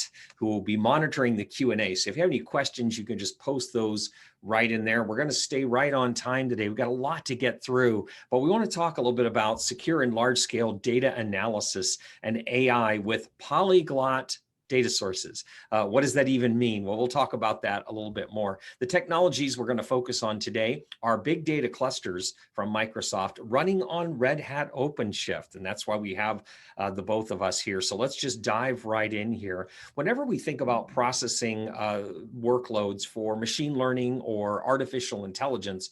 Matt, who will be monitoring the Q&A. So if you have any questions, you can just post those right in there. We're going to stay right on time today. We've got a lot to get through, but we want to talk a little bit about secure and large-scale data analysis and AI with Polyglot data sources. What does that even mean? Well, we'll talk about that a little bit more. The technologies we're going to focus on today are big data clusters from Microsoft running on Red Hat Openshift, and that's why we have the both of us here. So let's just dive right in here. Whenever we think about processing workloads for machine learning or artificial intelligence,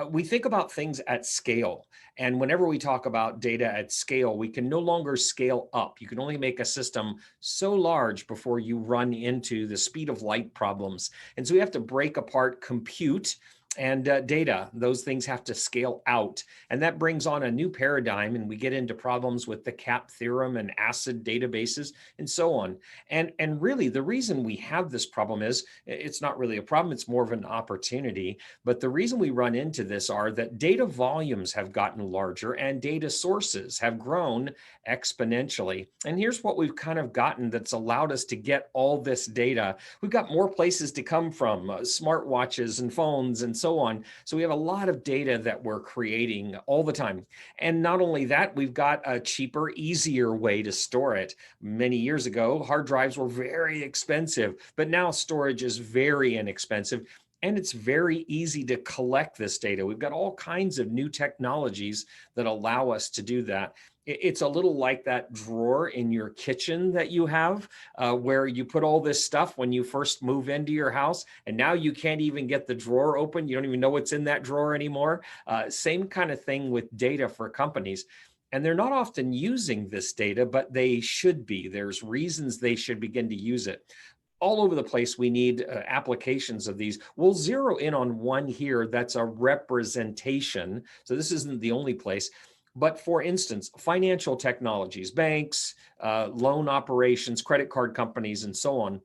we think about things at scale. And whenever we talk about data at scale, we can no longer scale up. You can only make a system so large before you run into the speed of light problems. And so we have to break apart compute and data. Those things have to scale out. And that brings on a new paradigm, and we get into problems with the CAP theorem and ACID databases and so on. And really, the reason we have this problem is, it's not really a problem, it's more of an opportunity. But the reason we run into this are that data volumes have gotten larger and data sources have grown exponentially. And here's what we've kind of gotten that's allowed us to get all this data. We've got more places to come from, smartwatches and phones and so on. So we have a lot of data that we're creating all the time. And not only that, we've got a cheaper, easier way to store it. Many years ago, hard drives were very expensive, but now storage is very inexpensive. And it's very easy to collect this data. We've got all kinds of new technologies that allow us to do that. It's a little like that drawer in your kitchen that you have where you put all this stuff when you first move into your house, and now you can't even get the drawer open. You don't even know what's in that drawer anymore. Same kind of thing with data for companies. And they're not often using this data, but they should be. There's reasons they should begin to use it. All over the place, we need applications of these. We'll zero in on one here that's a representation. So this isn't the only place. But for instance, financial technologies, banks, loan operations, credit card companies, and so on,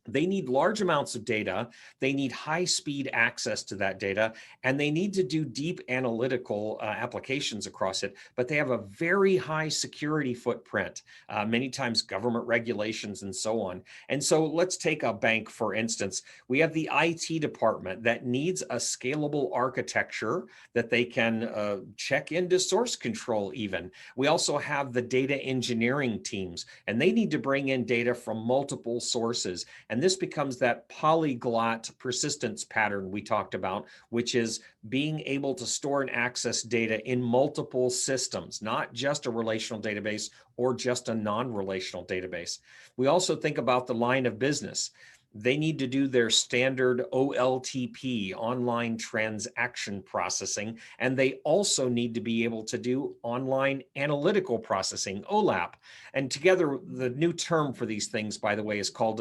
they need large amounts of data. They need high-speed access to that data, and they need to do deep analytical applications across it, but they have a very high security footprint, many times government regulations and so on. And so let's take a bank, for instance. We have the IT department that needs a scalable architecture that they can check into source control even. We also have the data engineering teams, and they need to bring in data from multiple sources. And this becomes that polyglot persistence pattern we talked about, which is being able to store and access data in multiple systems, not just a relational database or just a non-relational database. We also think about the line of business. They need to do their standard OLTP, online transaction processing, and they also need to be able to do online analytical processing, OLAP. And together, the new term for these things, by the way, is called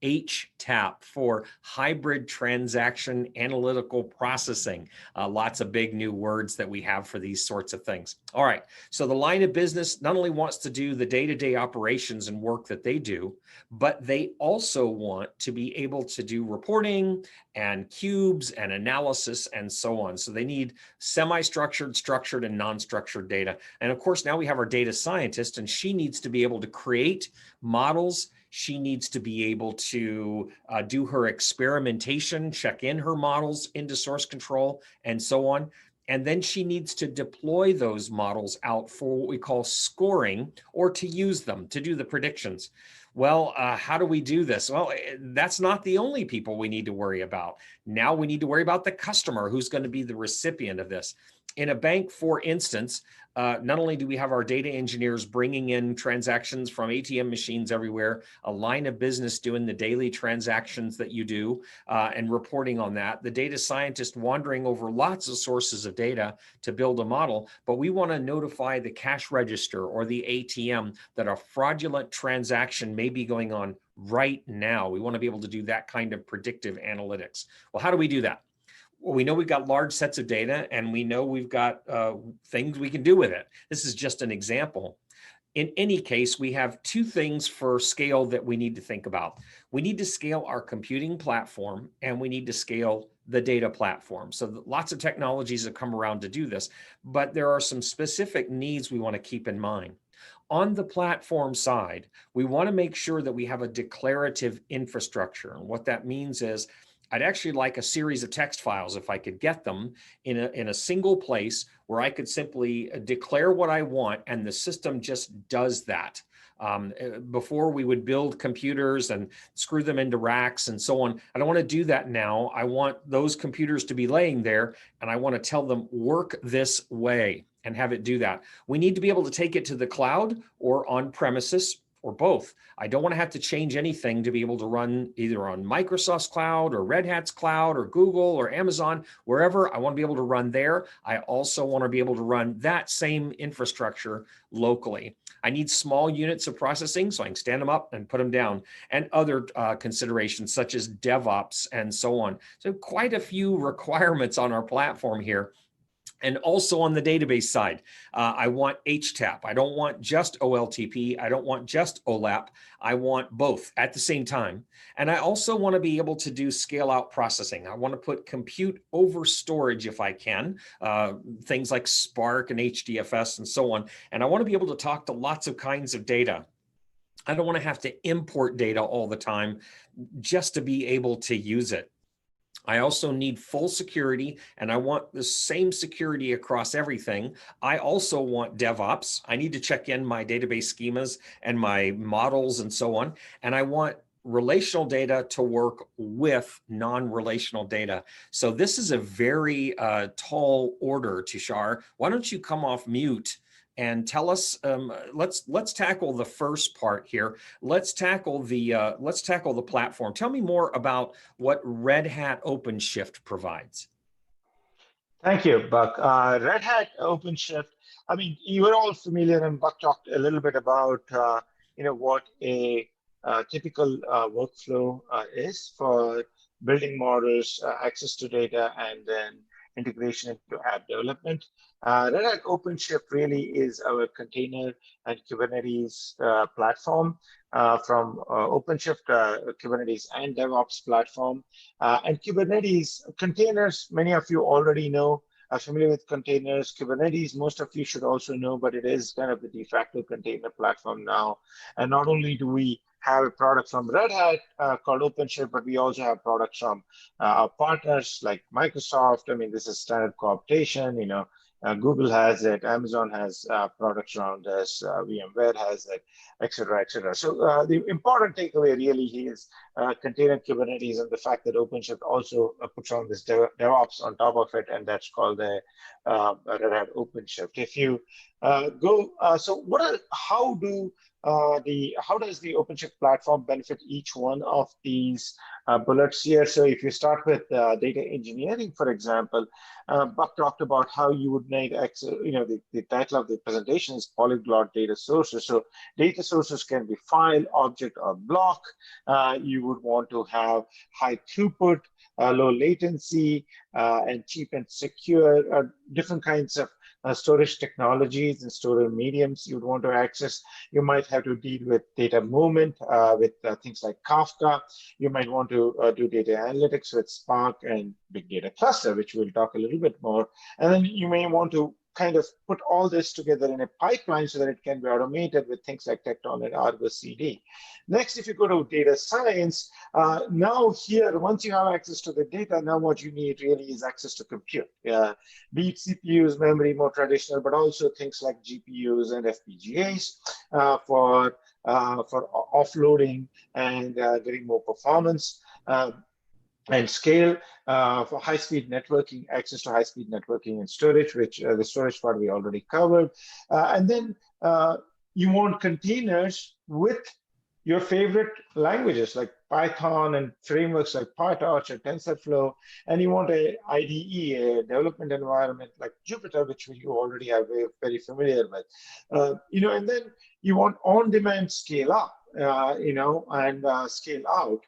HTAP, for hybrid transaction analytical processing. Lots of big new words that we have for these sorts of things. All right, so the line of business not only wants to do the day-to-day operations and work that they do, but they also want to be able to do reporting and cubes and analysis and so on. So they need semi-structured, structured, and non-structured data. And of course, now we have our data scientist, and she needs to be able to create models. She needs to be able to do her experimentation, check in her models into source control, and so on. And then she needs to deploy those models out for what we call scoring, or to use them to do the predictions. Well, how do we do this? Well, that's not the only people we need to worry about. Now we need to worry about the customer who's going to be the recipient of this. In a bank, for instance, not only do we have our data engineers bringing in transactions from ATM machines everywhere, a line of business doing the daily transactions that you do and reporting on that, the data scientist wandering over lots of sources of data to build a model, but we want to notify the cash register or the ATM that a fraudulent transaction may be going on right now. We want to be able to do that kind of predictive analytics. Well, how do we do that? Well, we know we've got large sets of data, and we know we've got things we can do with it. This is just an example. In any case, we have two things for scale that we need to think about. We need to scale our computing platform, and we need to scale the data platform. So lots of technologies have come around to do this, but there are some specific needs we want to keep in mind. On the platform side, we want to make sure that we have a declarative infrastructure. And what that means is I'd actually like a series of text files, if I could get them, in a single place where I could simply declare what I want, and the system just does that. Before, we would build computers and screw them into racks and so on. I don't want to do that now. I want those computers to be laying there, and I want to tell them, work this way, and have it do that. We need to be able to take it to the cloud or on premises or both. I don't want to have to change anything to be able to run either on Microsoft's cloud or Red Hat's cloud or Google or Amazon, wherever. I want to be able to run there. I also want to be able to run that same infrastructure locally. I need small units of processing so I can stand them up and put them down, and other considerations such as DevOps and so on. So quite a few requirements on our platform here. And also on the database side, I want HTAP. I don't want just OLTP. I don't want just OLAP. I want both at the same time. And I also want to be able to do scale out processing. I want to put compute over storage if I can, things like Spark and HDFS and so on. And I want to be able to talk to lots of kinds of data. I don't want to have to import data all the time just to be able to use it. I also need full security, and I want the same security across everything. I also want DevOps. I need to check in my database schemas and my models and so on. And I want relational data to work with non-relational data. So this is a very tall order, Tushar. Why don't you come off mute and tell us? Let's tackle the first part here. Let's tackle the platform. Tell me more about what Red Hat OpenShift provides. Thank you, Buck. Red Hat OpenShift. I mean, you are all familiar, and Buck talked a little bit about what a typical workflow is for building models, access to data, and then integration into app development. Red Hat OpenShift really is our container and Kubernetes platform from OpenShift, Kubernetes and DevOps platform. And Kubernetes containers, many of you already know, are familiar with containers. Kubernetes, most of you should also know, but it is kind of the de facto container platform now. And not only do we have a product from Red Hat called OpenShift, but we also have products from our partners like Microsoft. I mean, this is standard cooptation. Google has it, Amazon has products around this, VMware has it, et cetera, et cetera. So the important takeaway really is container Kubernetes and the fact that OpenShift also puts on this DevOps on top of it, and that's called the Red Hat OpenShift. If you how does the OpenShift platform benefit each one of these bullets here? So if you start with data engineering, for example, Buck talked about how you would make access, the title of the presentation is Polyglot data sources. So data sources can be file, object, or block. You would want to have high throughput, low latency, and cheap and secure, different kinds of storage technologies and storage mediums you'd want to access. You might have to deal with data movement with things like Kafka. You might want to do data analytics with Spark and Big Data Cluster, which we'll talk a little bit more. And then you may want to kind of put all this together in a pipeline so that it can be automated with things like Tecton and Argo CD. Next, if you go to data science, now here, once you have access to the data, now what you need really is access to compute. Be it CPUs, memory, more traditional, but also things like GPUs and FPGAs for offloading and getting more performance. And scale for high-speed networking, access to high-speed networking and storage, which the storage part we already covered. And then you want containers with your favorite languages like Python and frameworks like PyTorch or TensorFlow, and you want a IDE, a development environment like Jupyter, which you already are very familiar with. And then you want on-demand scale up, and scale out.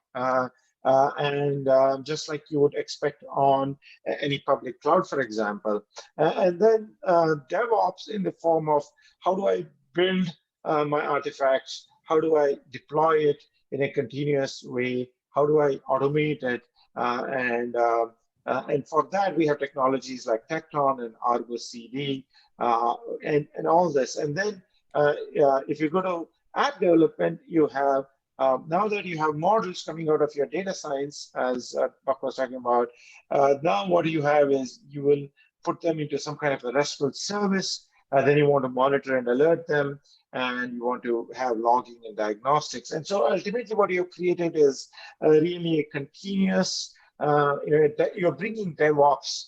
Just like you would expect on any public cloud, for example. And then DevOps in the form of how do I build my artifacts? How do I deploy it in a continuous way? How do I automate it? And for that, we have technologies like Tecton and Argo CD and all this. And then if you go to app development, you have now that you have models coming out of your data science, as Buck was talking about, now what you have is you will put them into some kind of a RESTful service. Then you want to monitor and alert them, and you want to have logging and diagnostics. And so ultimately, what you've created is really a continuous. You're bringing DevOps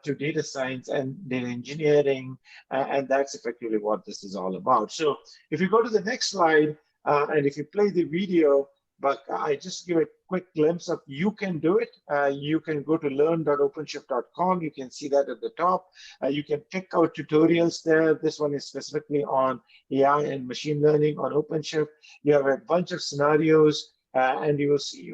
to data science and data engineering, and that's effectively what this is all about. So if you go to the next slide, and if you play the video, but I just give a quick glimpse of you can do it. You can go to learn.openshift.com. You can see that at the top. You can pick out tutorials there. This one is specifically on AI and machine learning on OpenShift. You have a bunch of scenarios. And you will see,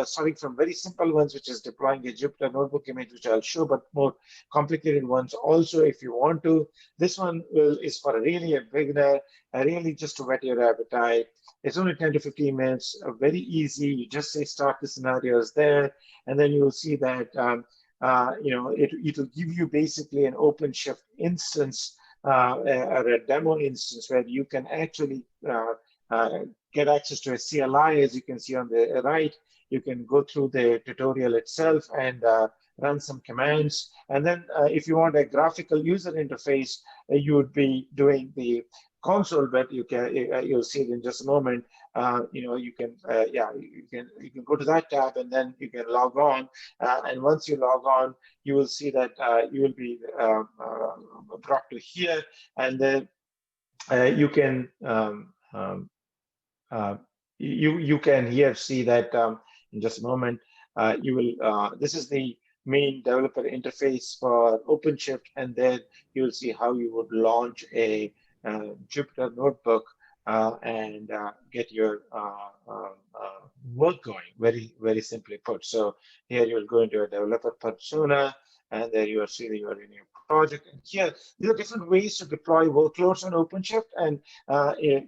starting from very simple ones, which is deploying a Jupyter Notebook image, which I'll show, but more complicated ones also, if you want to. This one is for really a beginner, really just to whet your appetite. It's only 10 to 15 minutes, very easy. You just say start the scenarios there, and then you'll see that it will give you basically an OpenShift instance or a demo instance where you can actually get access to a CLI, as you can see on the right. You can go through the tutorial itself and run some commands. And then if you want a graphical user interface, you would be doing the console, but you'll see it in just a moment. You can go to that tab, and then you can log on. And once you log on, you will see that you will be brought to here, and then you can you can here see that in just a moment. This is the main developer interface for OpenShift, and then you'll see how you would launch a Jupyter Notebook and get your work going, very, very simply put. So here you'll go into a developer persona, and there you will see that you are in your project. And here, there are different ways to deploy workloads on OpenShift, and you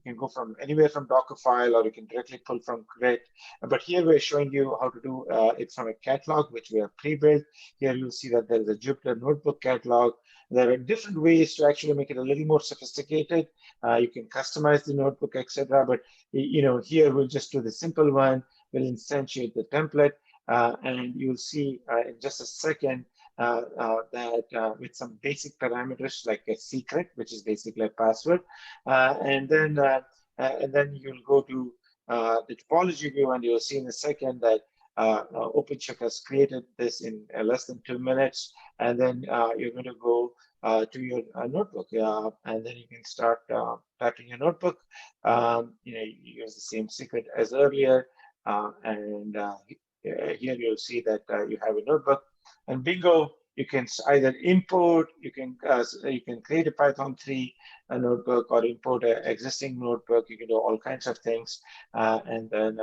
can go from anywhere from Dockerfile, or you can directly pull from Git. But here we're showing you how to do it from a catalog, which we have pre-built. Here you'll see that there is a Jupyter Notebook catalog. There are different ways to actually make it a little more sophisticated. You can customize the notebook, etc. But here we'll just do the simple one. We'll instantiate the template, and you'll see in just a second that with some basic parameters like a secret, which is basically a password, and then you'll go to the topology view, and you'll see in a second that OpenShift has created this in less than 2 minutes, and then you're going to go to your notebook, and then you can start typing your notebook. You use the same secret as earlier, and here you'll see that you have a notebook, and bingo, you can either import, you can create a Python 3 notebook, or import an existing notebook. You can do all kinds of things, and then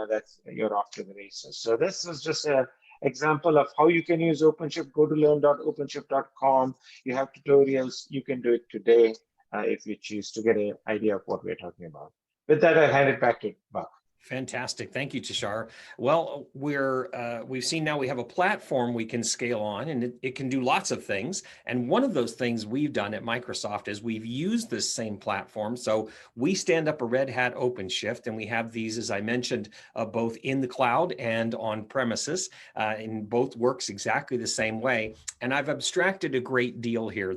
you're off to the races. So this is just an example of how you can use OpenShift. Go to learn.openshift.com. You have tutorials. You can do it today if you choose to get an idea of what we're talking about. With that, I hand it back to Buck. Fantastic. Thank you, Tushar. Well, we've seen now we have a platform we can scale on, and it can do lots of things. And one of those things we've done at Microsoft is we've used this same platform. So we stand up a Red Hat OpenShift, and we have these, as I mentioned, both in the cloud and on premises. And both works exactly the same way. And I've abstracted a great deal here.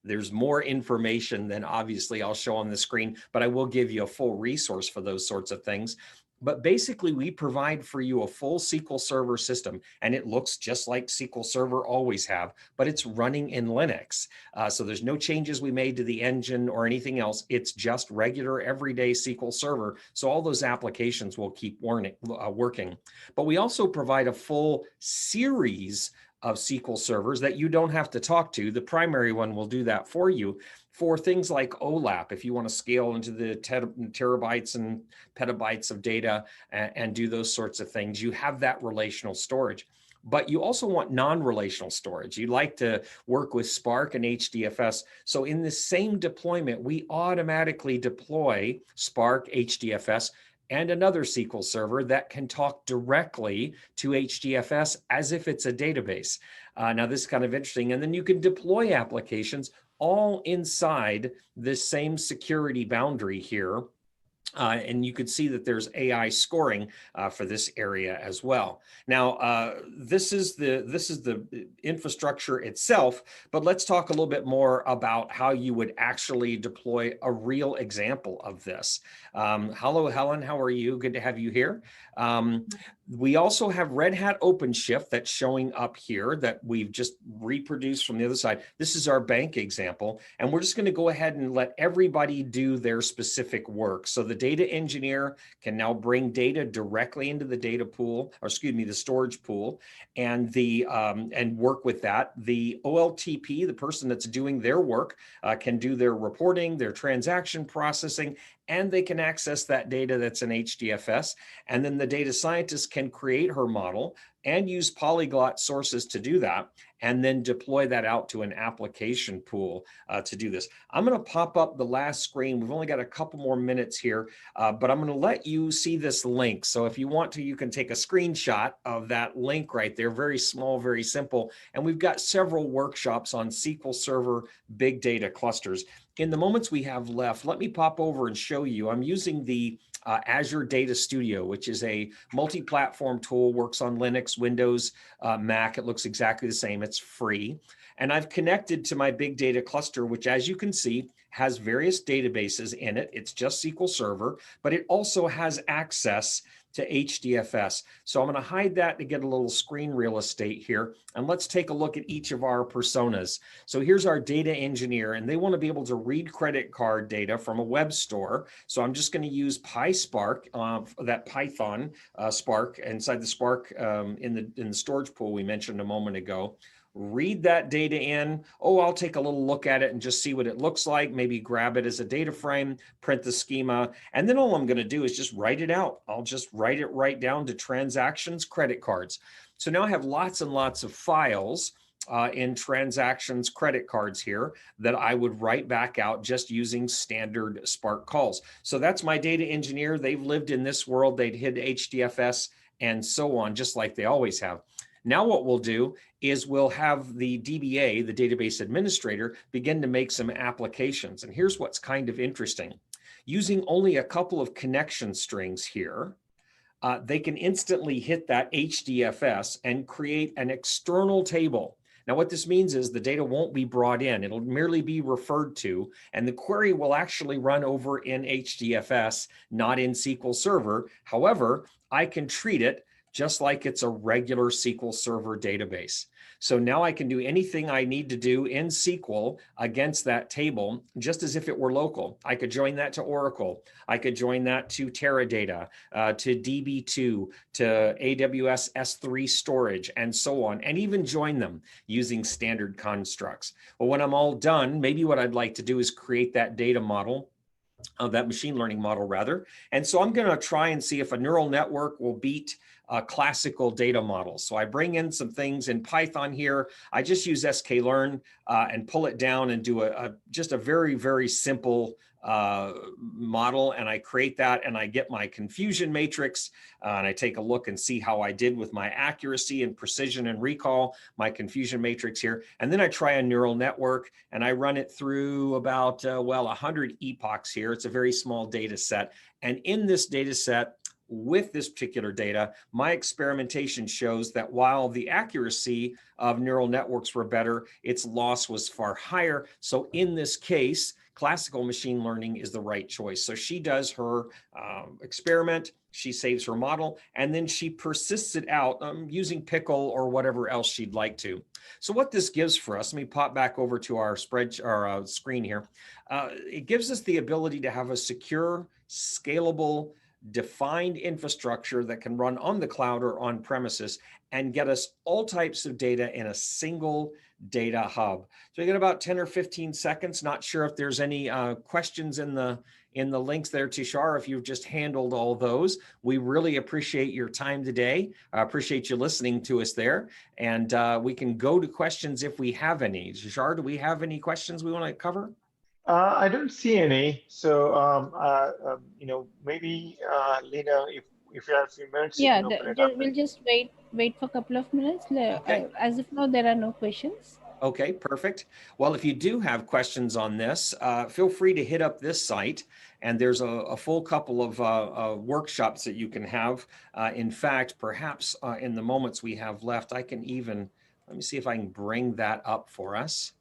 There's more information than obviously I'll show on the screen, but I will give you a full resource for those sorts of things. But basically, we provide for you a full SQL Server system, and it looks just like SQL Server always have, but it's running in Linux. So there's no changes we made to the engine or anything else. It's just regular everyday SQL Server. So all those applications will keep working. But we also provide a full series of SQL servers that you don't have to talk to. The primary one will do that for you for things like OLAP, if you want to scale into the terabytes and petabytes of data and do those sorts of things. You have that relational storage. But you also want non-relational storage. You'd like to work with Spark and HDFS. So in the same deployment, we automatically deploy Spark, HDFS, and another SQL server that can talk directly to HDFS as if it's a database. Now this is kind of interesting. And then you can deploy applications all inside this same security boundary here. And you could see that there's AI scoring for this area as well. Now, this is the infrastructure itself, but let's talk a little bit more about how you would actually deploy a real example of this. Hello, Helen, how are you? Good to have you here. We also have Red Hat OpenShift that's showing up here that we've just reproduced from the other side. This is our bank example, and we're just going to go ahead and let everybody do their specific work. So the data engineer can now bring data directly into the data pool, or excuse me, the storage pool, and and work with that. The OLTP, the person that's doing their work, can do their reporting, their transaction processing, and they can access that data that's in HDFS. And then the data scientist can create her model and use Polyglot sources to do that, and then deploy that out to an application pool to do this. I'm going to pop up the last screen. We've only got a couple more minutes here, but I'm going to let you see this link. So if you want to, you can take a screenshot of that link right there. Very small, very simple. And we've got several workshops on SQL Server big data clusters. In the moments we have left, let me pop over and show you. I'm using the Azure Data Studio, which is a multi-platform tool, works on Linux, Windows, Mac. It looks exactly the same. It's free. And I've connected to my big data cluster, which, as you can see, has various databases in it. It's just SQL Server, but it also has access to HDFS. So I'm going to hide that to get a little screen real estate here. And let's take a look at each of our personas. So here's our data engineer, and they want to be able to read credit card data from a web store. So I'm just going to use PySpark, that Python Spark inside the Spark in the storage pool we mentioned a moment ago. Read that data in. Oh, I'll take a little look at it and just see what it looks like. Maybe grab it as a data frame, print the schema. And then all I'm going to do is just write it out. I'll just write it right down to transactions, credit cards. So now I have lots and lots of files in transactions, credit cards here that I would write back out just using standard Spark calls. So that's my data engineer. They've lived in this world. They'd hit HDFS and so on, just like they always have. Now what we'll do is we'll have the DBA, the database administrator, begin to make some applications. And here's what's kind of interesting. Using only a couple of connection strings here, they can instantly hit that HDFS and create an external table. Now, what this means is the data won't be brought in. It'll merely be referred to, and the query will actually run over in HDFS, not in SQL Server. However, I can treat it just like it's a regular SQL Server database. So now I can do anything I need to do in SQL against that table, just as if it were local. I could join that to Oracle. I could join that to Teradata, to DB2, to AWS S3 storage, and so on, and even join them using standard constructs. Well, when I'm all done, maybe what I'd like to do is create that data model, that machine learning model rather. And so I'm going to try and see if a neural network will beat classical data models. So I bring in some things in Python here. I just use sklearn and pull it down and do just a very, very simple model. And I create that and I get my confusion matrix and I take a look and see how I did with my accuracy and precision and recall, my confusion matrix here. And then I try a neural network and I run it through about, 100 epochs here. It's a very small data set. And in this data set, with this particular data, my experimentation shows that while the accuracy of neural networks were better, its loss was far higher. So in this case, classical machine learning is the right choice. So she does her experiment, she saves her model, and then she persists it out using Pickle or whatever else she'd like to. So what this gives for us, let me pop back over to our screen here. It gives us the ability to have a secure, scalable, defined infrastructure that can run on the cloud or on premises and get us all types of data in a single data hub. So we get about 10 or 15 seconds. Not sure if there's any questions in the links there, Tushar, if you've just handled all those. We really appreciate your time today. I appreciate you listening to us there. And we can go to questions if we have any. Tushar, do we have any questions we want to cover? I don't see any. So, maybe Lena, if you have a few minutes, you Yeah, can open it up. we'll just wait for a couple of minutes. Okay. As of now, there are no questions. Okay, perfect. Well, if you do have questions on this, feel free to hit up this site. And there's a full couple of workshops that you can have. In fact, perhaps in the moments we have left, I can even, let me see if I can bring that up for us.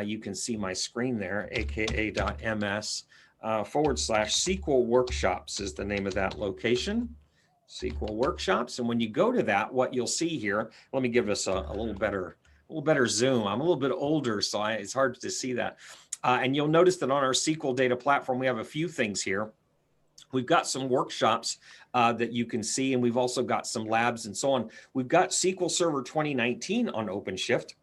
You can see my screen there, aka.ms / SQL Workshops is the name of that location. SQL Workshops. And when you go to that, what you'll see here, let me give us a little better zoom. I'm a little bit older, so it's hard to see that. And you'll notice that on our SQL data platform, we have a few things here. We've got some workshops that you can see, and we've also got some labs and so on. We've got SQL Server 2019 on OpenShift.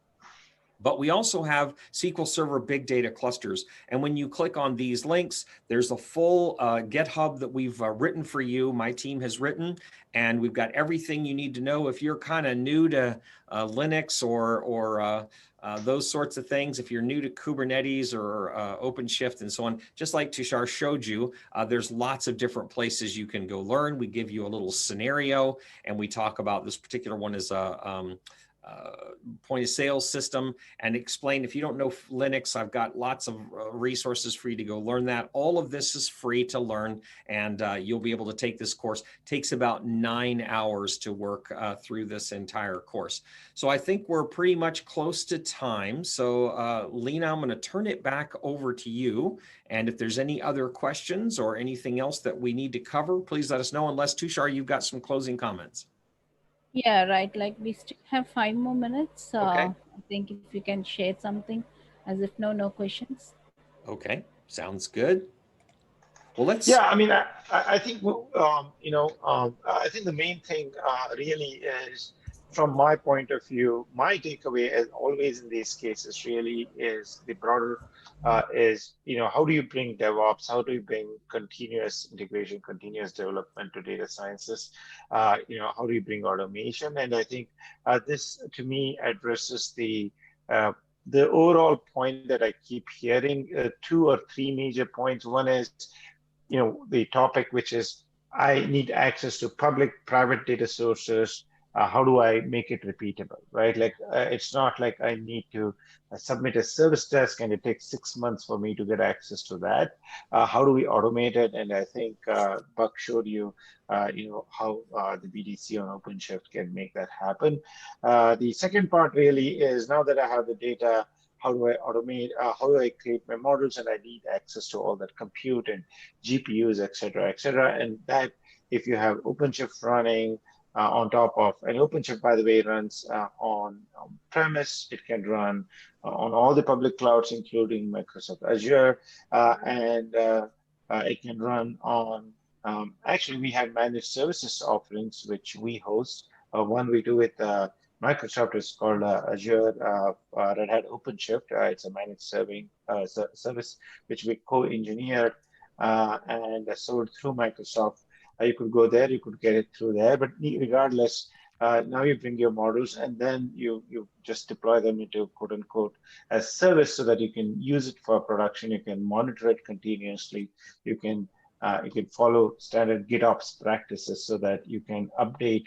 But we also have SQL Server Big Data Clusters. And when you click on these links, there's a full GitHub that we've written for you. My team has written, and we've got everything you need to know. If you're kind of new to Linux or those sorts of things, if you're new to Kubernetes or OpenShift and so on, just like Tushar showed you, there's lots of different places you can go learn. We give you a little scenario, and we talk about this particular one is a point of sale system, and explain. If you don't know Linux, I've got lots of resources for you to go learn that. All of this is free to learn, and you'll be able to take this course. It takes about 9 hours to work through this entire course. So I think we're pretty much close to time. So Lena, I'm going to turn it back over to you. And if there's any other questions or anything else that we need to cover, please let us know. Unless Tushar, you've got some closing comments. Yeah, right. Like we still have 5 more minutes. Okay. I think if you can share something, as if no questions. Okay. Sounds good. Well, let's. Yeah, I mean, I think I think the main thing really is, from my point of view, my takeaway as always in these cases really is the broader is, how do you bring DevOps? How do you bring continuous integration, continuous development to data sciences? How do you bring automation? And I think this, to me, addresses the overall point that I keep hearing, 2 or 3 major points. One is, the topic, which is I need access to public, private data sources. How do I make it repeatable, right? Like it's not like I need to submit a service desk and it takes 6 months for me to get access to that. How do we automate it? And I think Buck showed you, how the BDC on OpenShift can make that happen. The second part really is, now that I have the data, how do I automate? How do I create my models? And I need access to all that compute and GPUs, et cetera, et cetera. And that, if you have OpenShift running on top of, and OpenShift, by the way, runs on premise. It can run on all the public clouds, including Microsoft Azure, and it can run on, actually, we have managed services offerings, which we host. One we do with Microsoft is called Azure Red Hat Openshift. It's a managed service which we co-engineered and sold through Microsoft. You could go there, you could get it through there, but regardless, now you bring your models and then you just deploy them into quote unquote a service so that you can use it for production. You can monitor it continuously. You can follow standard GitOps practices so that you can update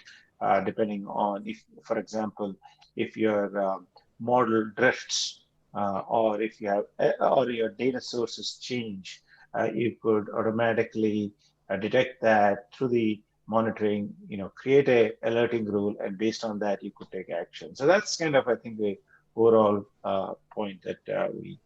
depending on, if, for example, if your model drifts or if you have or your data sources change, you could automatically detect that through the monitoring, create a alerting rule, and based on that, you could take action. So that's kind of, I think, the overall point that we.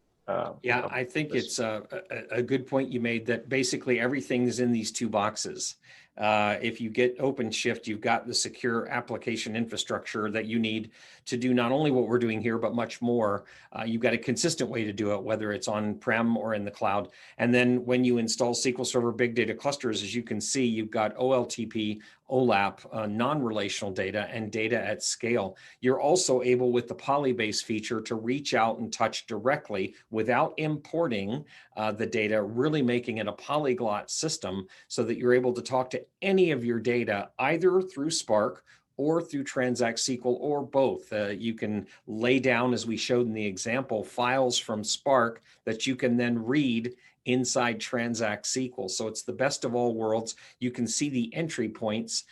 Yeah, I think it's a good point you made, that basically everything's in these 2 boxes. If you get OpenShift, you've got the secure application infrastructure that you need to do not only what we're doing here, but much more. You've got a consistent way to do it, whether it's on-prem or in the cloud. And then when you install SQL Server Big Data Clusters, as you can see, you've got OLTP, OLAP, non-relational data, and data at scale. You're also able, with the Polybase feature, to reach out and touch directly without importing the data, really making it a polyglot system so that you're able to talk to any of your data either through Spark or through Transact SQL, or both. You can lay down, as we showed in the example, files from Spark that you can then read inside Transact SQL. So it's the best of all worlds. You can see the entry points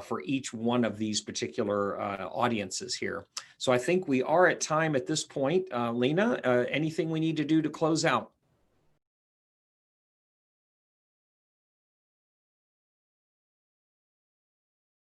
for each one of these particular audiences here. So I think we are at time at this point. Lena, anything we need to do to close out?